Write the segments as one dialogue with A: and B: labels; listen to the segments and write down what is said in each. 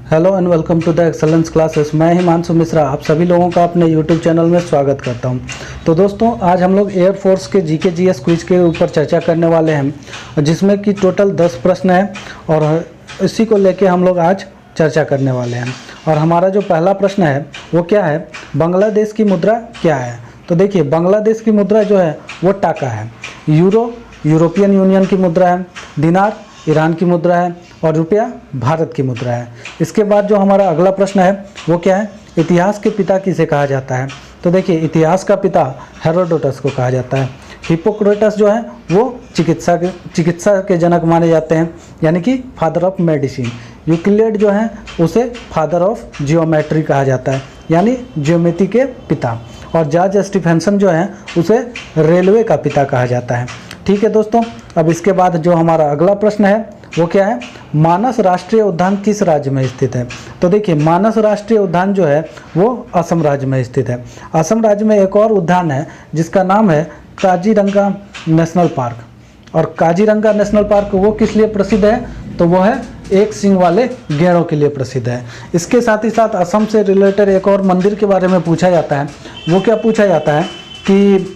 A: Hello and welcome to the excellence classes. मैं हिमांशु मिश्रा आप सभी लोगों का अपने यूट्यूब चैनल में स्वागत करता हूं। तो दोस्तों, आज हम लोग एयरफोर्स के जीके जीएस क्विज के ऊपर चर्चा करने वाले हैं, जिसमें कि टोटल 10 प्रश्न हैं और इसी को लेके हम लोग आज चर्चा करने वाले हैं। और हमारा जो पहला प्रश्न है वो क्या है, बांग्लादेश की मुद्रा क्या है। तो देखिए, बांग्लादेश की मुद्रा जो है वो टाका है, यूरो यूरोपियन यूनियन की मुद्रा है, दिनार ईरान की मुद्रा है और रुपया भारत की मुद्रा है। इसके बाद जो हमारा अगला प्रश्न है वो क्या है, इतिहास के पिता किसे कहा जाता है। तो देखिए, इतिहास का पिता हेरोडोटस को कहा जाता है। हिप्पोक्रेटस जो है वो चिकित्सा के जनक माने जाते हैं, यानी कि फादर ऑफ मेडिसिन। यूक्लिड जो है उसे फादर ऑफ जियोमेट्री कहा जाता है, यानी ज्योमेट्री के पिता। और जॉर्ज स्टीफेंसन जो है उसे रेलवे का पिता कहा जाता है। ठीक है दोस्तों, अब इसके बाद जो हमारा अगला प्रश्न है वो क्या है, मानस राष्ट्रीय उद्यान किस राज्य में स्थित है। तो देखिए, मानस राष्ट्रीय उद्यान जो है वो असम राज्य में स्थित है। असम राज्य में एक और उद्यान है जिसका नाम है काजीरंगा नेशनल पार्क। और काजीरंगा नेशनल पार्क वो किस लिए प्रसिद्ध है, तो वो है एक सींग वाले गैंडों के लिए प्रसिद्ध है। इसके साथ ही साथ असम से रिलेटेड एक और मंदिर के बारे में पूछा जाता है। वो क्या पूछा जाता है कि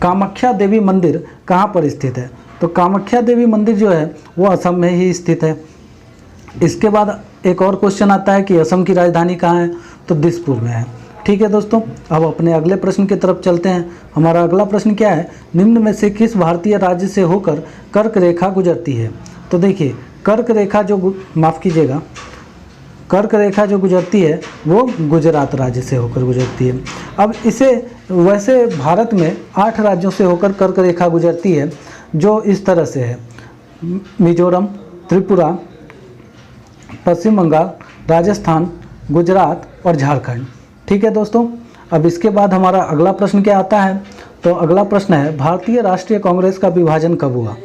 A: कामाख्या देवी मंदिर कहाँ पर स्थित है। तो कामाख्या देवी मंदिर जो है वो असम में ही स्थित है। इसके बाद एक और क्वेश्चन आता है कि असम की राजधानी कहाँ है, तो दिसपुर में है। ठीक है दोस्तों, अब अपने अगले प्रश्न की तरफ चलते हैं। हमारा अगला प्रश्न क्या है, निम्न में से किस भारतीय राज्य से होकर कर्क रेखा गुजरती है। तो देखिए, कर्क रेखा कर्क रेखा जो गुजरती है वो गुजरात राज्य से होकर गुजरती है। अब इसे वैसे भारत में 8 राज्यों से होकर कर्क रेखा गुजरती है, जो इस तरह से है, मिजोरम, त्रिपुरा, पश्चिम बंगाल, राजस्थान, गुजरात और झारखंड। ठीक है दोस्तों, अब इसके बाद हमारा अगला प्रश्न क्या आता है, तो अगला प्रश्न है भारतीय राष्ट्रीय कांग्रेस का विभाजन कब हुआ।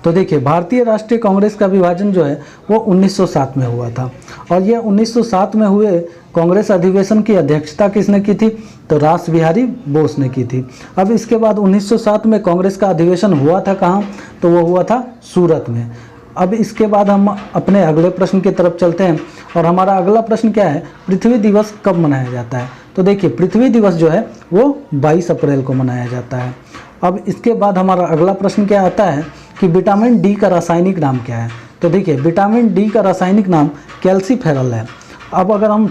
A: तो देखिए, भारतीय राष्ट्रीय कांग्रेस का विभाजन जो है वो 1907 में हुआ था। और ये 1907 में हुए कांग्रेस अधिवेशन की अध्यक्षता किसने की थी, तो रास बिहारी बोस ने की थी। अब इसके बाद 1907 में कांग्रेस का अधिवेशन हुआ था कहाँ, तो वो हुआ था सूरत में। अब इसके बाद हम अपने अगले प्रश्न की तरफ चलते हैं। और हमारा अगला प्रश्न क्या है, पृथ्वी दिवस कब मनाया जाता है। तो देखिए, पृथ्वी दिवस जो है वो 22 अप्रैल को मनाया जाता है। अब इसके बाद हमारा अगला प्रश्न क्या आता है कि विटामिन डी का रासायनिक नाम क्या है। तो देखिए, विटामिन डी का रासायनिक नाम कैल्सीफेरल है। अब अगर हम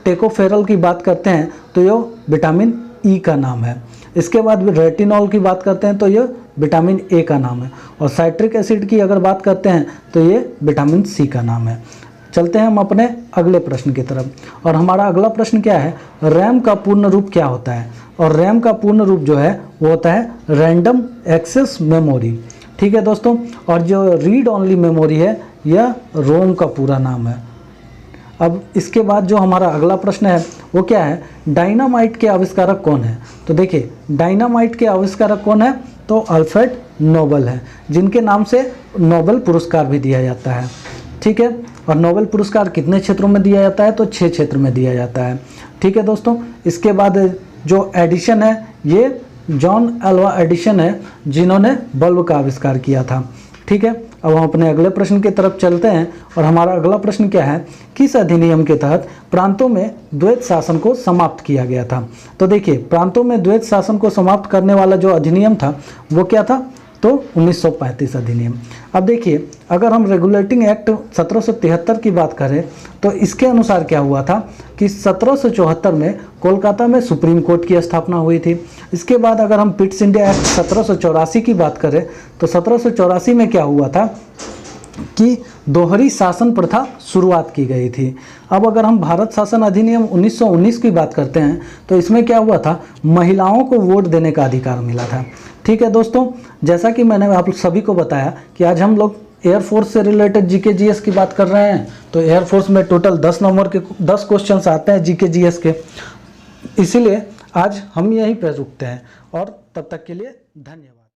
A: टेकोफेरल की बात करते हैं तो ये विटामिन ई का नाम है। इसके बाद रेटिनॉल की बात करते हैं तो ये विटामिन ए का नाम है। और साइट्रिक एसिड की अगर बात करते हैं तो ये विटामिन सी का नाम है। चलते हैं हम अपने अगले प्रश्न की तरफ। और हमारा अगला प्रश्न क्या है, रैम का पूर्ण रूप क्या होता है। और रैम का पूर्ण रूप जो है वो होता है रैंडम एक्सेस मेमोरी। ठीक है दोस्तों, और जो रीड ओनली मेमोरी है यह रोम का पूरा नाम है। अब इसके बाद जो हमारा अगला प्रश्न है वो क्या है, डायनामाइट के आविष्कारक कौन है। तो देखिए, डायनामाइट के आविष्कारक कौन है, तो अल्फ्रेड नोबेल है, जिनके नाम से नोबेल पुरस्कार भी दिया जाता है। ठीक है, और नोबेल पुरस्कार कितने क्षेत्रों में दिया जाता है, तो 6 क्षेत्र में दिया जाता है। ठीक है दोस्तों, इसके बाद जो एडिशन है ये जॉन एल्वा एडिशन है, जिन्होंने बल्ब का आविष्कार किया था। ठीक है, अब हम अपने अगले प्रश्न की तरफ चलते हैं। और हमारा अगला प्रश्न क्या है, किस अधिनियम के तहत प्रांतों में द्वैत शासन को समाप्त किया गया था। तो देखिए, प्रांतों में द्वैत शासन को समाप्त करने वाला जो अधिनियम था वो क्या था, तो 1935 अधिनियम। अब देखिए, अगर हम रेगुलेटिंग एक्ट 1773 की बात करें तो इसके अनुसार क्या हुआ था कि 1774 में कोलकाता में सुप्रीम कोर्ट की स्थापना हुई थी। इसके बाद अगर हम पिट्स इंडिया एक्ट 1784 की बात करें तो 1784 में क्या हुआ था कि दोहरी शासन प्रथा शुरुआत की गई थी। अब अगर हम भारत शासन अधिनियम 1919 की बात करते हैं तो इसमें क्या हुआ था, महिलाओं को वोट देने का अधिकार मिला था। ठीक है दोस्तों, जैसा कि मैंने आप सभी को बताया कि आज हम लोग एयरफोर्स से रिलेटेड जीके जीएस की बात कर रहे हैं। तो एयरफोर्स में टोटल 10 नंबर के 10 क्वेश्चंस आते हैं जीके जीएस के, इसीलिए आज हम यहीं पर रुकते हैं। और तब तक के लिए धन्यवाद।